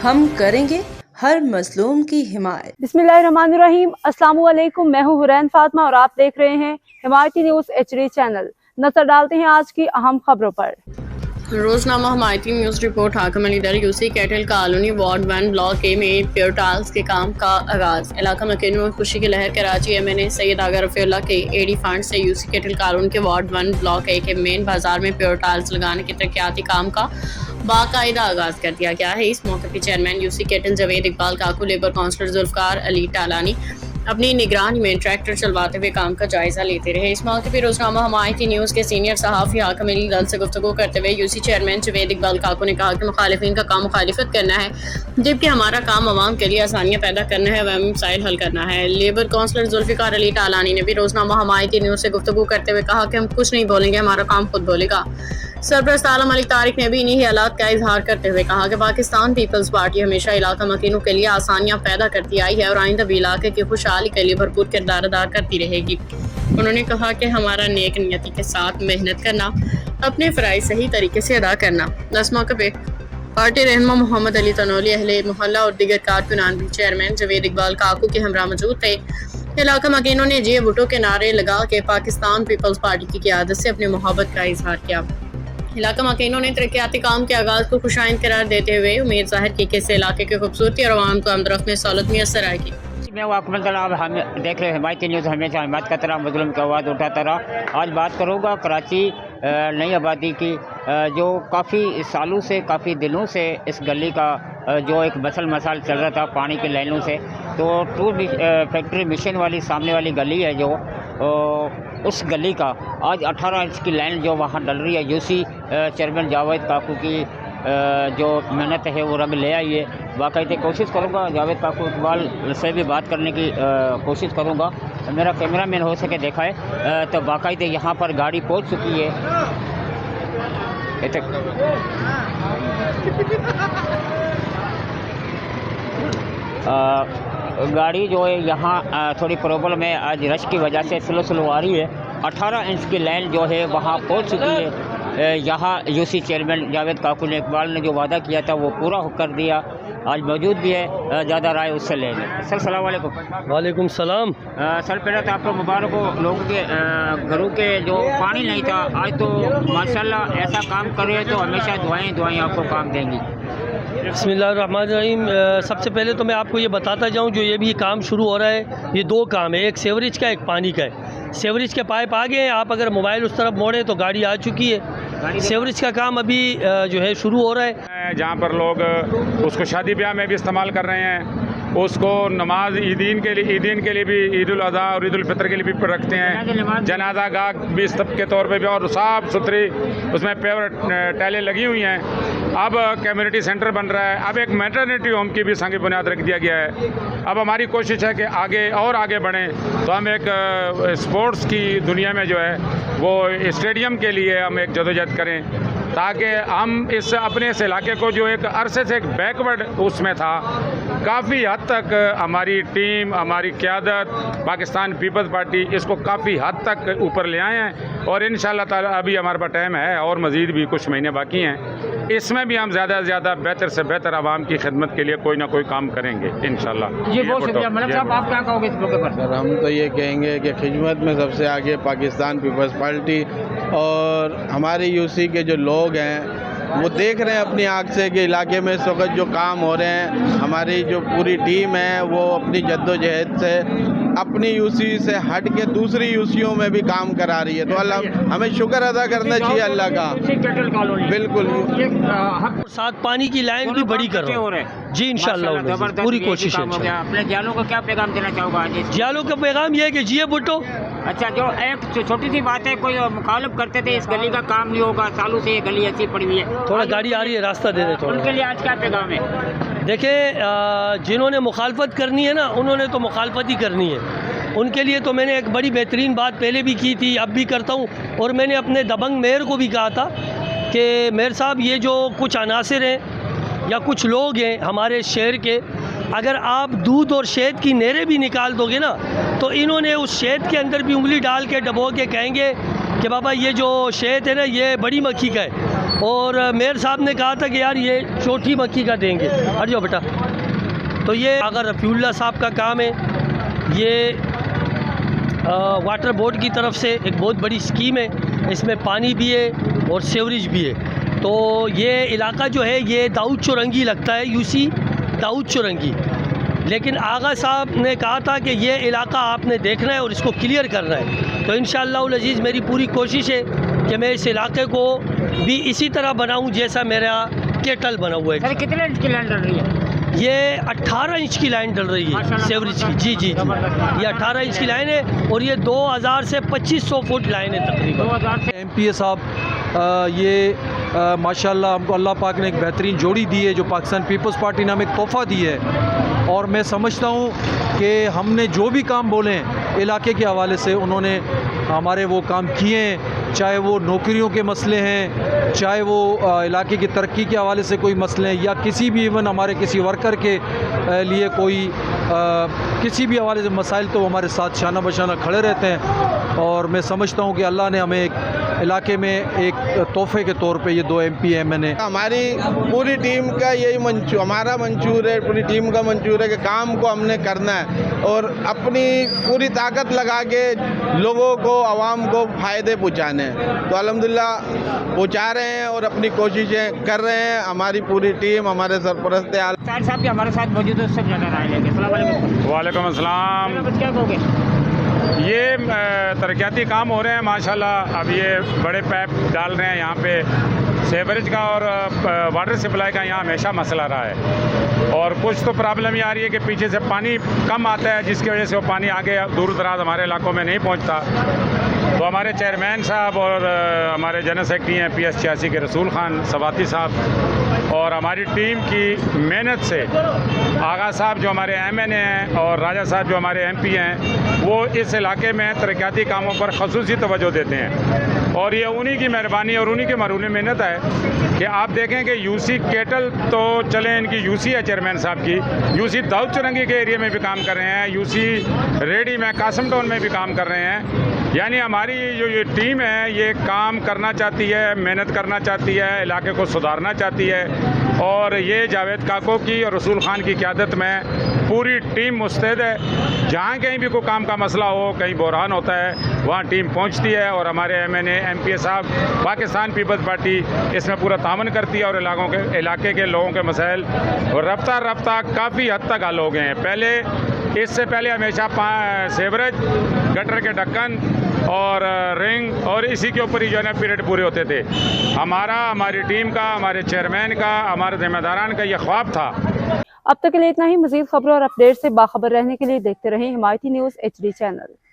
हम करेंगे हर मजलूम की हिमायत। बिस्मिल्लाहिर्रहमानिर्रहीम। अस्सलाम वालेकुम। मैं हूँ हुरैन फातिमा और आप देख रहे हैं हिमायती न्यूज़ HD चैनल। नजर डालते हैं आज की अहम खबरों पर। Roznama Himayati news report. हाकिम अली दर UC cattle colony ward 1 block A में प्योरटाल्स के काम का आगाज। इलाका मकीनों में खुशी की लहर। कराची MNA सैयद आगा रफीउल्लाह के एडी फंड से यूसी कैटल कॉलोनी के वार्ड 1 ब्लॉक ए के मेन बाजार में प्योरटाल्स लगाने के तरक्याती काम का बाकायदा आगाज कर दिया गया है। इस मौके पर chairman UC cattle Javed Iqbal Kaku, labour councillor Zulfiqar Ali Talani अपनी निगरानी में ट्रैक्टर चलवाते हुए काम का जायजा लेते रहे। इस मौके पर रोजनामा हिमायती न्यूज़ के सीनियर सहाफ़ी हाकिम अली दल से गुफ्तगू करते हुए यूसी चेयरमैन जवेद इकबाल काकू ने कहा कि मुखालिफिन का काम मुखालिफत करना है, जबकि हमारा काम आवाम के लिए आसानियाँ पैदा करना है, अवामी मसाइल हल करना है। लेबर काउंसलर जुल्फकार अली टालानी ने भी रोजनामा हिमायती न्यूज़ से गुफ्तगू करते हुए कहा कि हम कुछ नहीं बोलेंगे, हमारा काम खुद बोलेगा। सरपरस्त आलम मलिक तारिक ने भी इन्हीं हालात का इजहार करते हुए कहा कि पाकिस्तान पीपल्स पार्टी हमेशा इलाका मकीनों के लिए आसानियाँ पैदा करती आई है और आइंदा भी इलाके की खुशहाली के लिए भरपूर किरदार अदा करती रहेगी। उन्होंने कहा कि हमारा नेक नियति के साथ मेहनत करना, अपने फ़राइज़ सही तरीके से अदा करना। इस मौके पर पार्टी रहनुमा मोहम्मद अली तनोली, अहले मोहल्ला और दीगर कारकुनान भी चेयरमैन जवेद इकबाल काकू के हमरा मौजूद थे। इलाका मकीनों ने जे भुट्टो के नारे लगा के पाकिस्तान पीपल्स पार्टी की क़यादत से अपनी मोहब्बत का इजहार किया। इलाका मकीनों ने तरक्याती काम के आगाज़ को खुशाइंद करार देते हुए उम्मीद जाहिर की कि इससे इलाके की खूबसूरती और आवाम को आमदरफ्त में सहूलत मैसर आएगी। मैं वाकमल तलाब हम देख रहे हैं हिमायती न्यूज़ हमेशा हिमायत का तरह मजलूम की आवाज़ उठाता रहा। आज बात करूँगा कराची नई आबादी की, जो काफ़ी सालों से, काफ़ी दिनों से इस गली का जो एक मसल मसाल चल रहा था पानी की लाइनों से, तो टूर फैक्ट्री मिशन वाली सामने वाली गली है जो उस गली का आज 18 इंच की लाइन जो वहाँ डल रही है, यूसी चेयरमैन जावेद काकू की जो मेहनत है वो रंग ले आई है। बाकायदे कोशिश करूँगा जावेद काकू इकबाल से भी बात करने की कोशिश करूँगा, मेरा कैमरा मैन हो सके दिखाए तो बाकायदे यहाँ पर गाड़ी पहुँच चुकी है। गाड़ी जो है यहाँ थोड़ी प्रॉब्लम है, आज रश की वजह से स्लो आ रही है। 18 इंच की लाइन जो है वहाँ पहुँच चुकी है। यहाँ यूसी चेयरमैन जावेद काकू ने इकबाल ने जो वादा किया था वो पूरा कर दिया। आज मौजूद भी है, ज़्यादा राय उससे लेंगे। सर सलाम वालेकुम। वालेकुम सलाम। सर पहले तो आपको मुबारक हो, लोगों के घरों के जो पानी नहीं था आज तो माशाल्लाह ऐसा काम कर रहे हैं तो हमेशा दुआएं आपको काम देंगी। बिस्मिल्लाहिर्रहमानिर्रहीम। सबसे पहले तो मैं आपको ये बताता जाऊं, जो ये भी काम शुरू हो रहा है ये दो काम है, एक सेवरेज का, एक पानी का है। सेवरेज के पाइप आ गए हैं, आप अगर मोबाइल उस तरफ मोड़े तो गाड़ी आ चुकी है। सेवरेज का काम अभी जो है शुरू हो रहा है, जहाँ पर लोग उसको शादी ब्याह में भी इस्तेमाल कर रहे हैं, उसको नमाज ईदीन के लिए भी, ईद उल अज़हा और ईद उल फितर के लिए भी रखते हैं। जनाजा गाह भी सब के तौर पे भी, और साफ़ सुथरी उसमें पेवर टाइलें लगी हुई हैं। अब कम्युनिटी सेंटर बन रहा है, अब एक मैटरनिटी होम की भी संग बुनियाद रख दिया गया है। अब हमारी कोशिश है कि आगे बढ़ें, तो हम एक स्पोर्ट्स की दुनिया में जो है वो स्टेडियम के लिए हम एक जदोजहद करें, ताकि हम अपने इस इलाके को जो एक अरसे से एक बैकवर्ड उसमें था, काफ़ी हद तक हमारी टीम, हमारी क़यादत, पाकिस्तान पीपल्स पार्टी इसको काफ़ी हद तक ऊपर ले आए हैं। और इंशाअल्लाह ताला अभी हमारे पास टाइम है और मज़ीद भी कुछ महीने बाकी हैं, इसमें भी हम ज़्यादा से ज़्यादा बेहतर से बेहतर आवाम की खिदमत के लिए कोई ना कोई काम करेंगे इंशाअल्लाह। जी बहुत शुक्रिया। मतलब साहब आप क्या कहोगे इस मौके पर? सर हम तो ये कहेंगे कि खिदमत में सबसे आगे पाकिस्तान पीपल्स पार्टी, और हमारे यूसी के जो लोग हैं वो देख रहे हैं अपनी आँख से कि इलाके में इस वक्त जो काम हो रहे हैं, हमारी जो पूरी टीम है वो अपनी जद्दोजहद से अपनी यूसी से हट के दूसरी यूसीओं में भी काम करा रही है। तो अल्लाह हमें शुक्र अदा करना चाहिए अल्लाह का। बिल्कुल। साथ पानी की लाइन भी बड़ी कर रहे हैं जी, इंशाअल्लाह पूरी कोशिश है। अपने जालों को क्या पैगाम देना चाहोगा? जालों का पैगाम ये है कि जिए भुट्टो। अच्छा, जो एक छोटी सी बात है, कोई मुखालिफ करते थे इस गली का काम नहीं होगा, सालों से ये गली ऐसी पड़ी हुई है, थोड़ा गाड़ी आ रही है, रास्ता दे दे थोड़ा। उनके लिए आज क्या पैगाम है? देखिए, जिन्होंने मुखालफत करनी है ना, उन्होंने तो मुखालफत ही करनी है। उनके लिए तो मैंने एक बड़ी बेहतरीन बात पहले भी की थी, अब भी करता हूँ, और मैंने अपने दबंग मेयर को भी कहा था कि मेयर साहब, ये जो कुछ अनासिर हैं या कुछ लोग हैं हमारे शहर के, अगर आप दूध और शहद की नहरें भी निकाल दोगे ना, तो इन्होंने उस शहद के अंदर भी उंगली डाल के डबो के कहेंगे कि बाबा ये जो शहद है ना, ये बड़ी मक्खी का है, और मेयर साहब ने कहा था कि यार ये चौथी मक्की का देंगे। हट जाओ बेटा। तो ये अगर रफ़ीउल्लाह साहब का काम है, ये वाटर बोर्ड की तरफ से एक बहुत बड़ी स्कीम है, इसमें पानी भी है और सीवरेज भी है। तो ये इलाका जो है ये दाऊद चौरंगी लगता है, यूसी दाऊद चौरंगी। लेकिन आगा साहब ने कहा था कि ये इलाका आपने देखना है और इसको क्लियर करना है। तो इंशाअल्लाह अज़ीज़ मेरी पूरी कोशिश है कि मैं इस इलाके को भी इसी तरह बनाऊं जैसा मेरा केटल बना हुआ है। सर कितने इंच की लाइन डल रही है? ये 18 इंच की लाइन डल रही है सेवरेज की। जी जी जी, ये 18 इंच की लाइन है और ये 2000 से 2500 फुट लाइन है तकरीबन। MPA साहब ये माशाल्लाह हमको अल्लाह पाक ने एक बेहतरीन जोड़ी दी है, जो पाकिस्तान पीपल्स पार्टी ने हमें एक तोहफ़ा दी है। और मैं समझता हूँ कि हमने जो भी काम बोले हैं इलाके के हवाले से, उन्होंने हमारे वो काम किए हैं, चाहे वो नौकरियों के मसले हैं, चाहे वो इलाके की तरक्की के हवाले से कोई मसले हैं, या किसी भी इवन हमारे किसी वर्कर के लिए कोई किसी भी हवाले से मसाइल, तो हमारे साथ शाना बशाना खड़े रहते हैं। और मैं समझता हूँ कि अल्लाह ने हमें एक इलाके में एक तोहफे के तौर पे ये 2 MP MNA। हमारी पूरी टीम का यही हमारा मंशूर है, पूरी टीम का मंशूर है कि काम को हमने करना है और अपनी पूरी ताकत लगा के लोगों को, आवाम को फ़ायदे पहुँचाने हैं। तो अल्हम्दुलिल्लाह पहुँचा रहे हैं और अपनी कोशिशें कर रहे हैं। हमारी पूरी टीम, हमारे सरपरस्त साहब भी हमारे साथ मौजूद है, उससे ज़्यादा राय लेंगे। अस्सलाम वालेकुम। वालेकुम अस्सलाम। क्या कहोगे? ये तरक्याती काम हो रहे हैं माशाल्लाह। अब ये बड़े पैप डाल रहे हैं यहाँ पे। सीवरेज का और वाटर सप्लाई का यहाँ हमेशा मसला रहा है और कुछ तो प्रॉब्लम ये आ रही है कि पीछे से पानी कम आता है, जिसकी वजह से वो पानी आगे दूर दराज हमारे इलाकों में नहीं पहुँचता। तो हमारे चेयरमैन साहब और हमारे जनरल सेक्रेटरी हैं PS 86 के रसूल खान सवाती साहब और हमारी टीम की मेहनत से आगा साहब जो हमारे MNA हैं और राजा साहब जो हमारे MP हैं, वो इस इलाके में तरक्याती कामों पर ख़ुसूसी तवज्जो देते हैं। और ये उन्हीं की मेहरबानी और उन्हीं की मरूनी मेहनत है कि आप देखें कि UC केटल तो चले, इनकी UC है चेयरमैन साहब की, UC दाऊद चौरंगी के एरिया में भी काम कर रहे हैं, UC रेडी में कासम टाउन में भी काम कर रहे हैं। यानी हमारी जो ये टीम है ये काम करना चाहती है, मेहनत करना चाहती है, इलाके को सुधारना चाहती है। और ये जावेद काको की और रसूल खान की क़यादत में पूरी टीम मुस्तैद है। जहाँ कहीं भी कोई काम का मसला हो, कहीं बहरान होता है, वहाँ टीम पहुँचती है और हमारे MNA MPA साहब, पाकिस्तान पीपल्स पार्टी इसमें पूरा तामन करती है और इलाके के लोगों के मसाइल और रफ्ता काफ़ी हद तक हल हो गए हैं। पहले, इससे पहले हमेशा सीवरेज, गटर के ढक्कन और रिंग और इसी के ऊपर ही जो है ना पीरियड पूरे होते थे। हमारी टीम का, हमारे चेयरमैन का, हमारे जिम्मेदारान का ये ख्वाब था। अब तक के लिए इतना ही। मज़ीद खबरों और अपडेट से बाखबर रहने के लिए देखते रहें हिमायती न्यूज़ HD चैनल।